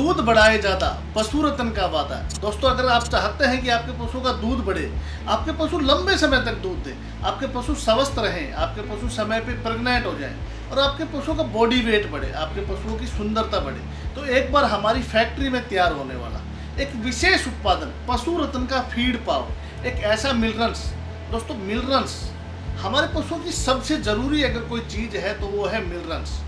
दूध बढ़ाए ज़्यादा, पशु रत्न का वादा। दोस्तों, अगर आप चाहते हैं कि आपके पशु का दूध बढ़े, आपके पशु लंबे समय तक दूध दें, आपके पशु स्वस्थ रहें, आपके पशु समय पे प्रेग्नेंट हो जाएं और आपके पशु का बॉडी वेट बढ़े, आपके पशुओं की सुंदरता बढ़े, तो एक बार हमारी फैक्ट्री में तैयार होने वाला एक विशेष उत्पादन पशु रत्न का फीड पावर, एक ऐसा मिनरल्स। दोस्तों, मिनरल्स हमारे पशुओं की सबसे ज़रूरी अगर कोई चीज़ है तो वो है मिनरल्स।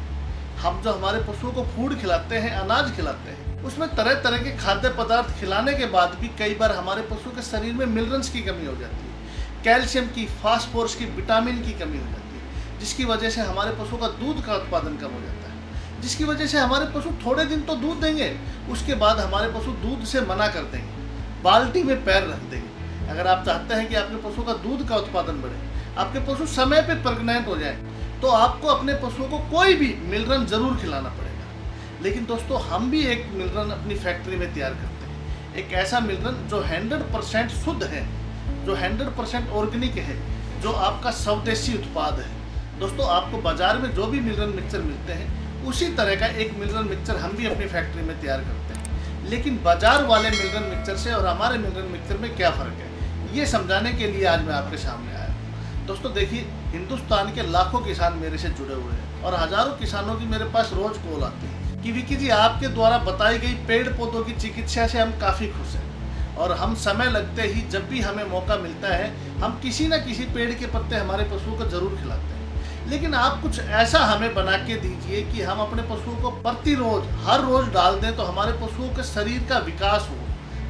हम जो हमारे पशुओं को फूड खिलाते हैं, अनाज खिलाते हैं, उसमें तरह तरह के खाद्य पदार्थ खिलाने के बाद भी कई बार हमारे पशु के शरीर में मिनरल्स की कमी हो जाती है, कैल्शियम की, फास्फोरस की, विटामिन की कमी हो जाती है, जिसकी वजह से हमारे पशु का दूध का उत्पादन कम हो जाता है, जिसकी वजह से हमारे पशु थोड़े दिन तो दूध देंगे, उसके बाद हमारे पशु दूध से मना कर देंगे, बाल्टी में पैर रख देंगे। अगर आप चाहते हैं कि आपके पशु का दूध का उत्पादन बढ़े, आपके पशु समय पे प्रेग्नेंट हो जाए, तो आपको अपने पशुओं को कोई भी मिनरल जरूर खिलाना पड़ेगा। लेकिन दोस्तों, हम भी एक मिनरल अपनी फैक्ट्री में तैयार करते हैं, एक ऐसा मिनरल जो 100% शुद्ध है, जो 100% ऑर्गेनिक है, जो आपका स्वदेशी उत्पाद है। दोस्तों, आपको बाजार में जो भी मिनरल मिक्सचर मिलते हैं, उसी तरह का एक मिनरल मिक्सचर हम भी अपनी फैक्ट्री में तैयार करते हैं। लेकिन बाजार वाले मिनरल मिक्सचर से और हमारे मिनरल मिक्सचर में क्या फ़र्क है, ये समझाने के लिए आज मैं आपके सामने आया। दोस्तों देखिए, हिंदुस्तान के लाखों किसान मेरे से जुड़े हुए हैं और हजारों किसानों की मेरे पास रोज कॉल आती है कि विकी जी, आपके द्वारा बताई गई पेड़ पौधों की चिकित्सा से हम काफ़ी खुश हैं और हम समय लगते ही जब भी हमें मौका मिलता है, हम किसी न किसी पेड़ के पत्ते हमारे पशुओं को जरूर खिलाते हैं। लेकिन आप कुछ ऐसा हमें बना के दीजिए कि हम अपने पशुओं को प्रतिरोज हर रोज डाल दें तो हमारे पशुओं के शरीर का विकास हो,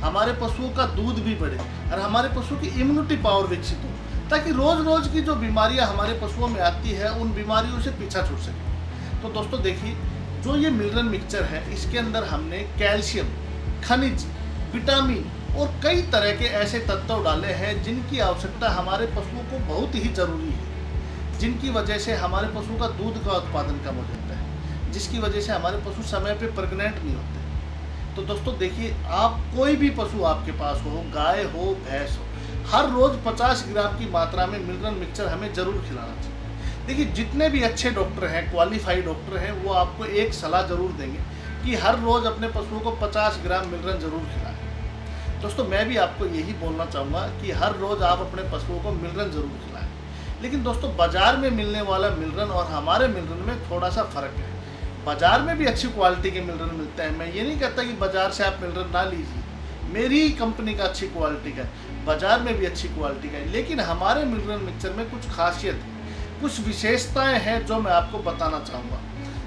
हमारे पशुओं का दूध भी बढ़े और हमारे पशु की इम्यूनिटी पावर विकसित हो, ताकि रोज़ रोज़ की जो बीमारियां हमारे पशुओं में आती है, उन बीमारियों से पीछा छूट सके। तो दोस्तों देखिए, जो ये मिनरल मिक्सचर है, इसके अंदर हमने कैल्शियम, खनिज, विटामिन और कई तरह के ऐसे तत्व डाले हैं जिनकी आवश्यकता हमारे पशुओं को बहुत ही ज़रूरी है, जिनकी वजह से हमारे पशु का दूध का उत्पादन कम हो जाता है, जिसकी वजह से हमारे पशु समय पर प्रेग्नेंट नहीं होते। तो दोस्तों देखिए, आप कोई भी पशु आपके पास हो, गाय हो, भैंस हो, हर रोज़ 50 ग्राम की मात्रा में मिनरल मिक्सचर हमें ज़रूर खिलाना चाहिए। देखिए, जितने भी अच्छे डॉक्टर हैं, क्वालिफाइड डॉक्टर हैं, वो आपको एक सलाह ज़रूर देंगे कि हर रोज़ अपने पशुओं को 50 ग्राम मिनरल ज़रूर खिलाएं। दोस्तों, मैं भी आपको यही बोलना चाहूँगा कि हर रोज़ आप अपने पशुओं को मिनरल ज़रूर खिलाएं। लेकिन दोस्तों, बाज़ार में मिलने वाला मिनरल और हमारे मिनरल में थोड़ा सा फ़र्क है। बाज़ार में भी अच्छी क्वालिटी के मिनरल मिलते हैं, मैं ये नहीं कहता कि बाज़ार से आप मिनरल ना लीजिए, मेरी कंपनी का अच्छी क्वालिटी का, बाजार में भी अच्छी क्वालिटी का है। लेकिन हमारे मिनरल मिक्सचर में कुछ खासियत, कुछ विशेषताएं हैं जो मैं आपको बताना चाहूँगा।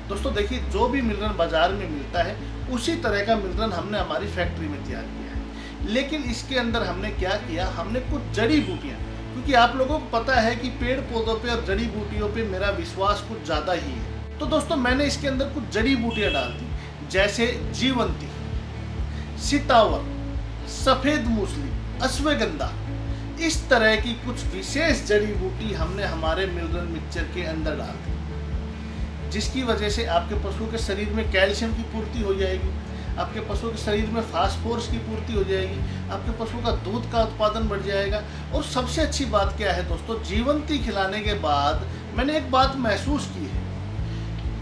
दोस्तों देखिए, जो भी मिनरल बाजार में मिलता है, उसी तरह का मिनरल हमने हमारी फैक्ट्री में तैयार किया है। लेकिन इसके अंदर हमने क्या किया, हमने कुछ जड़ी बूटियाँ, क्योंकि आप लोगों को पता है कि पेड़ पौधों पर और जड़ी बूटियों पर मेरा विश्वास कुछ ज़्यादा ही है। तो दोस्तों, मैंने इसके अंदर कुछ जड़ी बूटियाँ डाल दी, जैसे जीवंती, सीतावर, सफ़ेद मूसली, अश्वगंधा, इस तरह की कुछ विशेष जड़ी बूटी हमने हमारे मिनरल मिक्सचर के अंदर डाल दी, जिसकी वजह से आपके पशु के शरीर में कैल्शियम की पूर्ति हो जाएगी, आपके पशु के शरीर में फास्फोरस की पूर्ति हो जाएगी, आपके पशु का दूध का उत्पादन बढ़ जाएगा। और सबसे अच्छी बात क्या है दोस्तों, जीवंती खिलाने के बाद मैंने एक बात महसूस की है,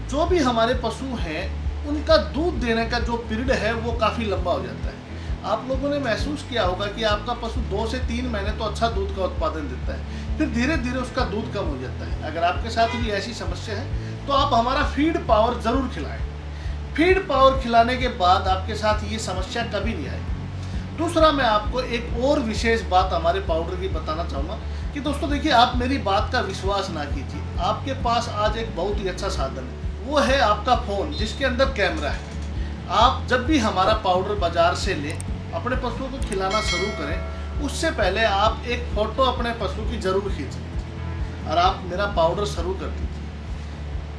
जो भी हमारे पशु हैं उनका दूध देने का जो पीरियड है वो काफ़ी लंबा हो जाता है। आप लोगों ने महसूस किया होगा कि आपका पशु 2 से 3 महीने तो अच्छा दूध का उत्पादन देता है, फिर धीरे धीरे उसका दूध कम हो जाता है। अगर आपके साथ भी ऐसी समस्या है तो आप हमारा फीड पावर ज़रूर खिलाएं। फीड पावर खिलाने के बाद आपके साथ ये समस्या कभी नहीं आएगी। दूसरा, मैं आपको एक और विशेष बात हमारे पाउडर की बताना चाहूँगा कि दोस्तों देखिए, आप मेरी बात का विश्वास ना कीजिए, आपके पास आज एक बहुत ही अच्छा साधन है, वो है आपका फ़ोन जिसके अंदर कैमरा है। आप जब भी हमारा पाउडर बाज़ार से लें, अपने पशुओं को खिलाना शुरू करें, उससे पहले आप एक फ़ोटो अपने पशु की ज़रूर खींच लीजिए और आप मेरा पाउडर शुरू कर दीजिए।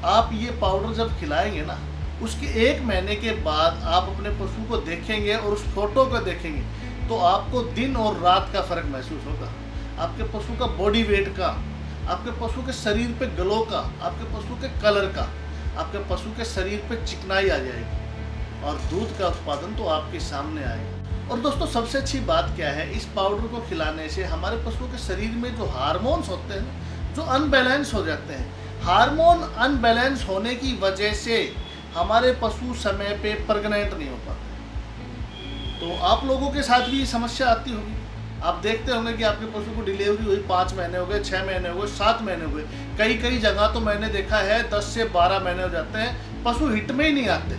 आप ये पाउडर जब खिलाएंगे ना, उसके 1 महीने के बाद आप अपने पशु को देखेंगे और उस फोटो को देखेंगे तो आपको दिन और रात का फ़र्क महसूस होगा। आपके पशु का बॉडी वेट का, आपके पशु के शरीर पे ग्लो का, आपके पशु के कलर का, आपके पशु के शरीर पे चिकनाई आ जाएगी और दूध का उत्पादन तो आपके सामने आएगा। और दोस्तों, सबसे अच्छी बात क्या है, इस पाउडर को खिलाने से हमारे पशुओं के शरीर में जो हार्मोन्स होते हैं, जो अनबैलेंस हो जाते हैं, हार्मोन अनबैलेंस होने की वजह से हमारे पशु समय पे प्रेग्नेंट नहीं हो पाते। तो आप लोगों के साथ भी ये समस्या आती होगी। आप देखते होंगे कि आपके पशु को डिलीवरी हुई 5 महीने हो गए, 6 महीने हो गए, 7 महीने हो गए, कई कई जगह तो मैंने देखा है 10 से 12 महीने हो जाते हैं, पशु हिट में ही नहीं आते,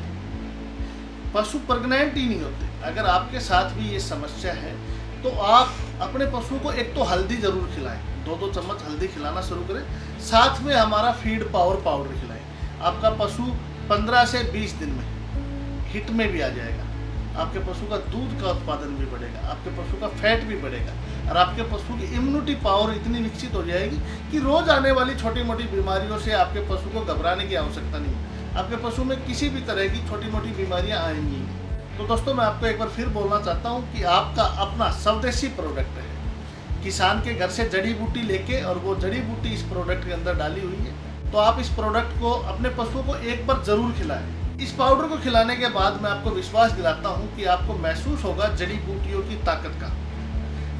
पशु प्रेग्नेंट ही नहीं होते। अगर आपके साथ भी ये समस्या है तो आप अपने पशु को एक तो हल्दी ज़रूर खिलाएं, 2-2 चम्मच हल्दी खिलाना शुरू करें, साथ में हमारा फीड पावर पाउडर खिलाएं। आपका पशु 15 से 20 दिन में हिट में भी आ जाएगा, आपके पशु का दूध का उत्पादन भी बढ़ेगा, आपके पशु का फैट भी बढ़ेगा और आपके पशु की इम्यूनिटी पावर इतनी विकसित हो जाएगी कि रोज़ आने वाली छोटी मोटी बीमारियों से आपके पशु को घबराने की आवश्यकता नहीं है। आपके पशु में किसी भी तरह की छोटी मोटी बीमारियां आएंगी नहीं। तो दोस्तों, मैं आपको एक बार फिर बोलना चाहता हूं कि आपका अपना स्वदेशी प्रोडक्ट है, किसान के घर से जड़ी बूटी लेके और वो जड़ी बूटी इस प्रोडक्ट के अंदर डाली हुई है। तो आप इस प्रोडक्ट को अपने पशुओं को एक बार ज़रूर खिलाएं। इस पाउडर को खिलाने के बाद मैं आपको विश्वास दिलाता हूं कि आपको महसूस होगा जड़ी बूटियों की ताकत का,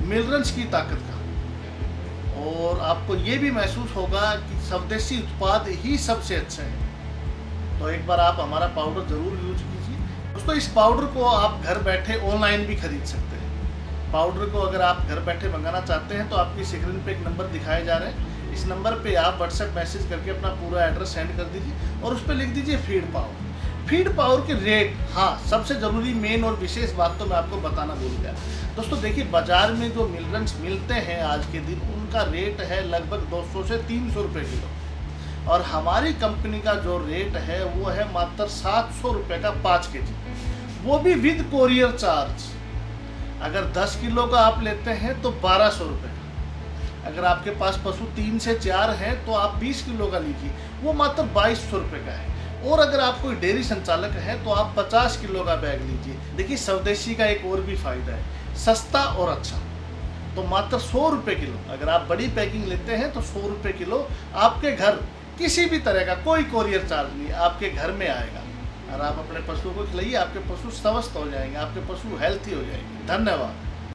मिनरल्स की ताकत का, और आपको ये भी महसूस होगा कि स्वदेशी उत्पाद ही सबसे अच्छा है। तो एक बार आप हमारा पाउडर ज़रूर यूज कीजिए। दोस्तों, इस पाउडर को आप घर बैठे ऑनलाइन भी खरीद सकते हैं। पाउडर को अगर आप घर बैठे मंगाना चाहते हैं तो आपकी स्क्रीन पे एक नंबर दिखाए जा रहे हैं, इस नंबर पे आप व्हाट्सएप मैसेज करके अपना पूरा एड्रेस सेंड कर दीजिए और उस पर लिख दीजिए फीड पावर। फीड पावर के रेट, हाँ, सबसे ज़रूरी मेन और विशेष बात तो मैं आपको बताना भूल गया। दोस्तों देखिए, बाज़ार में जो मिनरल्स मिलते हैं आज के दिन, उनका रेट है लगभग 200 से 300 रुपये किलो, और हमारी कंपनी का जो रेट है वो है मात्र 700 रुपये का 5 kg, वो भी विद कोरियर चार्ज। अगर 10 किलो का आप लेते हैं तो 1200 रुपये का। अगर आपके पास पशु 3 से 4 हैं तो आप 20 किलो का लीजिए, वो मात्र 2200 रुपये का है। और अगर आप कोई डेयरी संचालक है तो आप 50 किलो का बैग लीजिए। देखिए, स्वदेशी का एक और भी फायदा है, सस्ता और अच्छा। तो मात्र 100 रुपये किलो। अगर आप बड़ी पैकिंग लेते हैं तो 100 रुपये किलो आपके घर, किसी भी तरह का कोई कोरियर चार्ज नहीं, आपके घर में आएगा और आप अपने पशुओं को खिलाइए। आपके पशु स्वस्थ हो जाएंगे, आपके पशु हेल्थी हो जाएंगे। धन्यवाद।